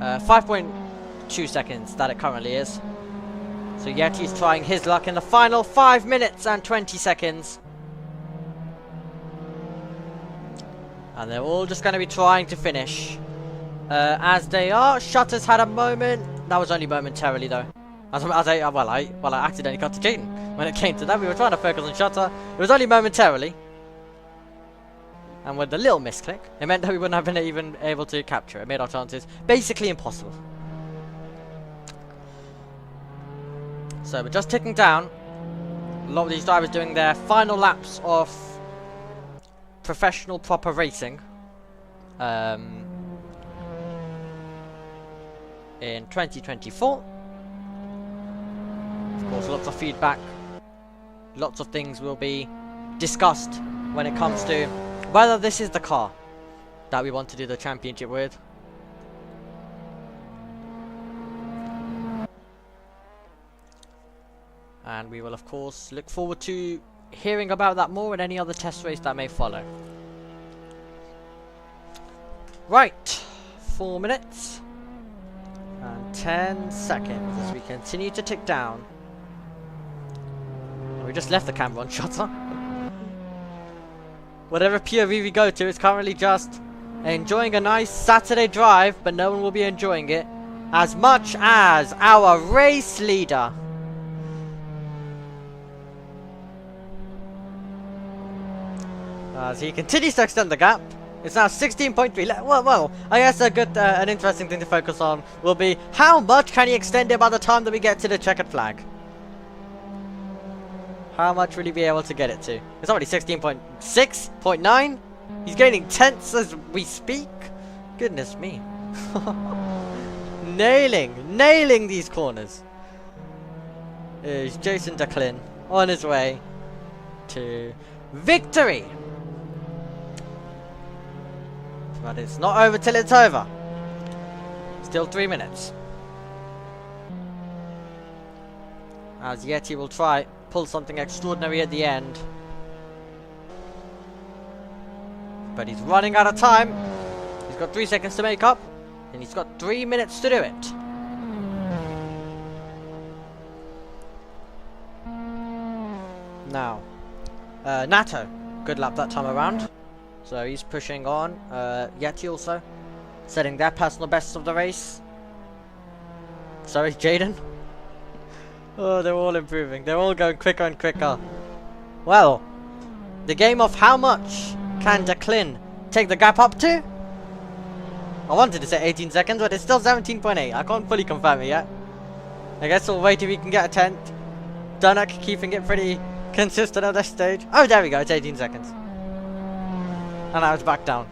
5.2 seconds that it currently is. So Yeti's trying his luck in the final 5 minutes and 20 seconds. And they're all just going to be trying to finish as they are. Shutter's had a moment. That was only momentarily though. I accidentally got to Jaden when it came to that. We were trying to focus on Shutter. It was only momentarily. And with the little misclick, it meant that we wouldn't have been even able to capture it. It made our chances basically impossible. So we're just ticking down. A lot of these drivers doing their final laps of professional proper racing. In 2024. Of course, lots of feedback. Lots of things will be discussed when it comes to whether this is the car that we want to do the championship with. And we will of course look forward to hearing about that more in any other test race that may follow. Right, 4 minutes and 10 seconds as we continue to tick down. We just left the camera on shutter. Whatever POV we go to, it's currently just enjoying a nice Saturday drive, but no one will be enjoying it as much as our race leader. As he continues to extend the gap. It's now 16.3. Well, I guess a good, an interesting thing to focus on will be how much can he extend it by the time that we get to the checkered flag. How much will he be able to get it to? It's already 16.6.9. He's gaining tenths as we speak. Goodness me. Nailing these corners. Is Jason Declan on his way to victory. But it's not over till it's over. Still 3 minutes. As Yeti will try pull something extraordinary at the end. But he's running out of time. He's got 3 seconds to make up. And he's got 3 minutes to do it. Now, Nato, good lap that time around. So he's pushing on. Yeti also setting their personal bests of the race. So is Jaden. Oh, they're all improving. They're all going quicker and quicker. Well, the game of how much can Declan take the gap up to? I wanted to say 18 seconds, but it's still 17.8. I can't fully confirm it yet. I guess we'll wait if we can get a 10th. Dunnock keeping it pretty consistent at this stage. Oh, there we go. It's 18 seconds. And now it's back down.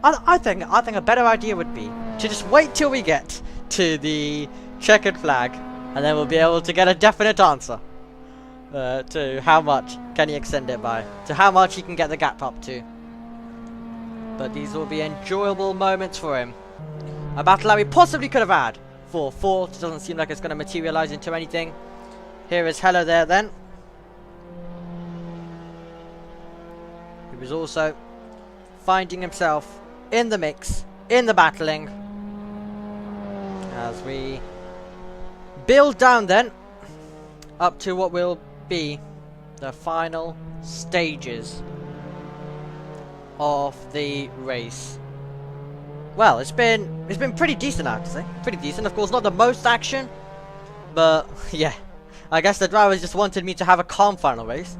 I think a better idea would be to just wait till we get to the checkered flag, and then we'll be able to get a definite answer to how much can he extend it by, to how much he can get the gap up to. But these will be enjoyable moments for him. A battle that we possibly could have had for fourth. It doesn't seem like it's going to materialize into anything. Here is Hello There Then. He was also finding himself in the mix, in the battling, as we build down then up to what will be the final stages of the race. Well, it's been pretty decent, I have to say. Pretty decent. Of course, not the most action, but yeah, I guess the drivers just wanted me to have a calm final race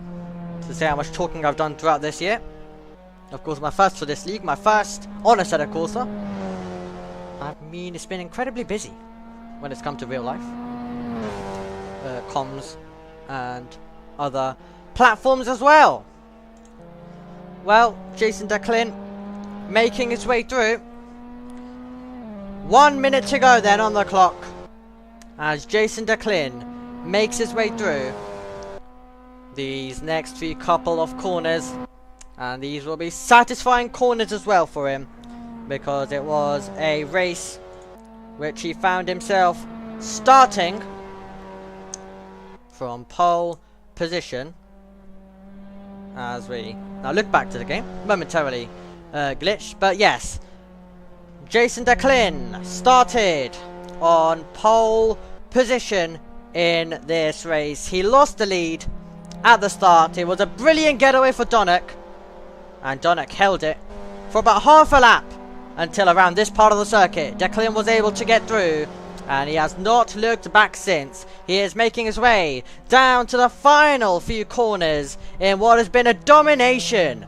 to say how much talking I've done throughout this year. Of course, my first for this league, my first on Assetto Corsa. I mean, it's been incredibly busy when it's come to real life, comms, and other platforms as well. Well, Jason Declan making his way through. 1 minute to go then on the clock, as Jason Declan makes his way through these next few couple of corners. And these will be satisfying corners as well for him, because it was a race which he found himself starting from pole position. As we now look back to the game, momentarily glitched, but yes, Jason Declan started on pole position in this race. He lost the lead at the start. It was a brilliant getaway for Donnock. And Donnock held it for about half a lap until around this part of the circuit. Declan was able to get through, and he has not looked back since. He is making his way down to the final few corners in what has been a domination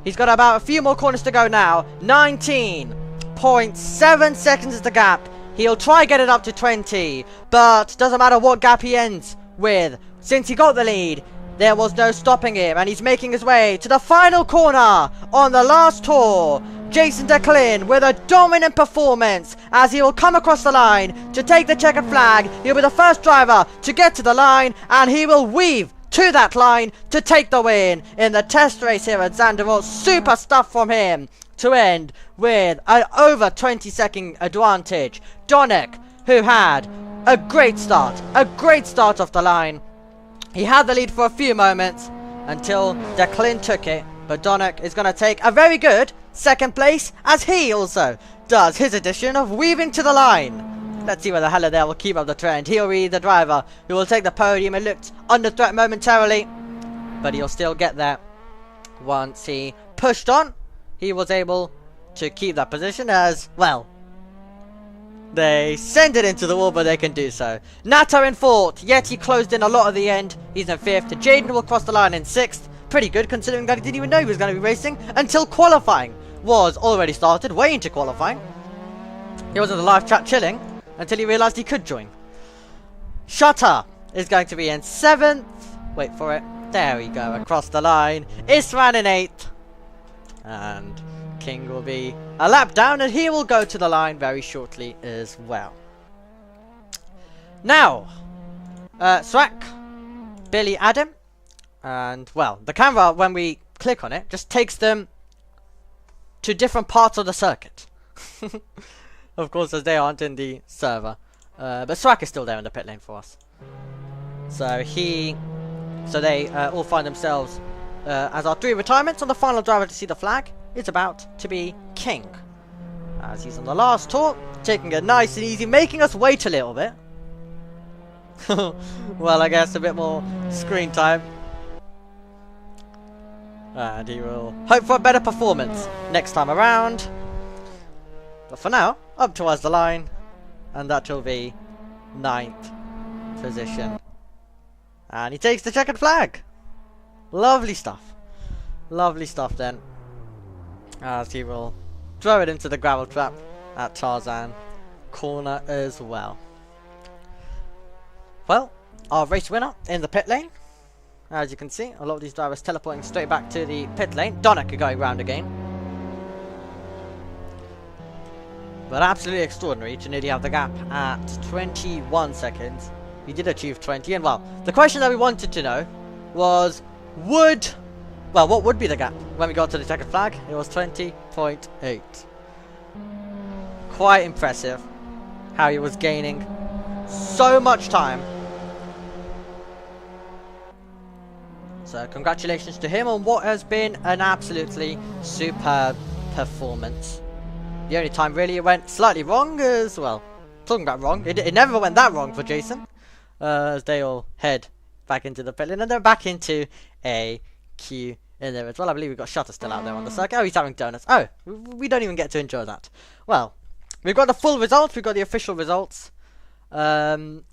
He's got about a few more corners to go now. 19.7 seconds is the gap. He'll try get it up to 20, but doesn't matter what gap he ends with. Since he got the lead, there was no stopping him, and he's making his way to the final corner on the last tour. Jason Declan with a dominant performance as he will come across the line to take the checkered flag. He'll be the first driver to get to the line, and he will weave to that line to take the win in the test race here at Zandvoort. Super stuff from him to end with an over 20-second advantage. Donek, who had a great start off the line. He had the lead for a few moments until Declan took it, but Donek is going to take a very good second place as he also does his addition of weaving to the line. Let's see whether Halliday will keep up the trend. He'll be the driver who will take the podium. It looked under threat momentarily, but he'll still get there. Once he pushed on, he was able to keep that position as, well, they send it into the wall, but they can do so. Nato in 4th, yet he closed in a lot at the end. He's in 5th. Jaden will cross the line in 6th. Pretty good considering that he didn't even know he was going to be racing until qualifying was already started, way into qualifying. He was in the live chat chilling until he realised he could join. Shutter is going to be in 7th. Wait for it. There we go, across the line. Isran in 8th. And King will be a lap down, and he will go to the line very shortly as well. Now, Swak, Billy, Adam, and, well, the camera, when we click on it, just takes them to different parts of the circuit. Of course, as they aren't in the server. But Swak is still there in the pit lane for us. So they all find themselves as our 3 retirements, and the final driver to see the flag is about to be King. As he's on the last tour, taking it nice and easy, making us wait a little bit. Well, I guess a bit more screen time. And he will hope for a better performance next time around. But for now, up towards the line, and that will be 9th position. And he takes the checkered flag. Lovely stuff. Lovely stuff then. As he will throw it into the gravel trap at Tarzan corner as well. Well, our race winner in the pit lane. As you can see, a lot of these drivers teleporting straight back to the pit lane. Donek going round again. But absolutely extraordinary to nearly have the gap at 21 seconds. He did achieve 20, and well, the question that we wanted to know was, what would be the gap when we got to the checkered flag? It was 20.8. Quite impressive how he was gaining so much time. So congratulations to him on what has been an absolutely superb performance. The only time really it went slightly wrong is, well, talking about wrong, it never went that wrong for Jason. As they all head back into the pit lane, and they're back into a queue in there as well. I believe we've got Shutter still out there on the circuit. Oh, he's having donuts. Oh, we don't even get to enjoy that. Well, we've got the full results. We've got the official results on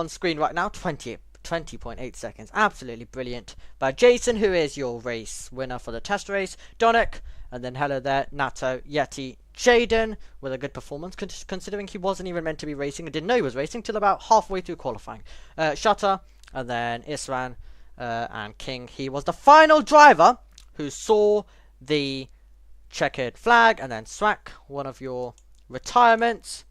screen right now. 20.8 seconds. Absolutely brilliant by Jason, who is your race winner for the test race. Donek, and then hello there, Nato, Yeti, Jaden, with a good performance, considering he wasn't even meant to be racing and didn't know he was racing till about halfway through qualifying. Shutter, and then Isran, and King. He was the final driver who saw the checkered flag, and then Swak, one of your retirements,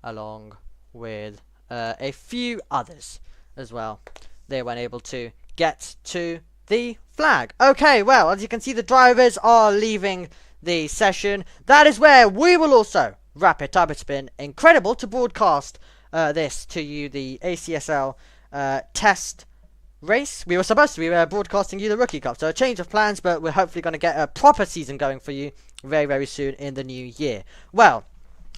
along with a few others as well. They weren't able to get to the flag. Okay, well, as you can see, the drivers are leaving the session. That is where we will also wrap it up. It's been incredible to broadcast this to you, the ACSL test race. We were supposed to be broadcasting you the Rookie Cup, so a change of plans, but we're hopefully going to get a proper season going for you very, very soon in the new year. Well,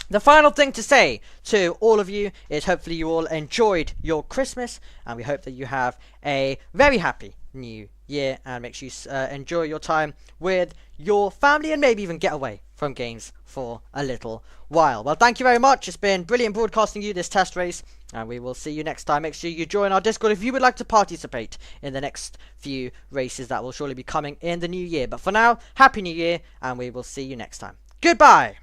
the final thing to say to all of you is hopefully you all enjoyed your Christmas, and we hope that you have a very happy new year, and make sure you enjoy your time with your family, and maybe even get away from games for a little while. Well, thank you very much. It's been brilliant broadcasting you this test race, and we will see you next time. Make sure you join our Discord if you would like to participate in the next few races that will surely be coming in the new year. But for now, Happy New Year, and we will see you next time. Goodbye!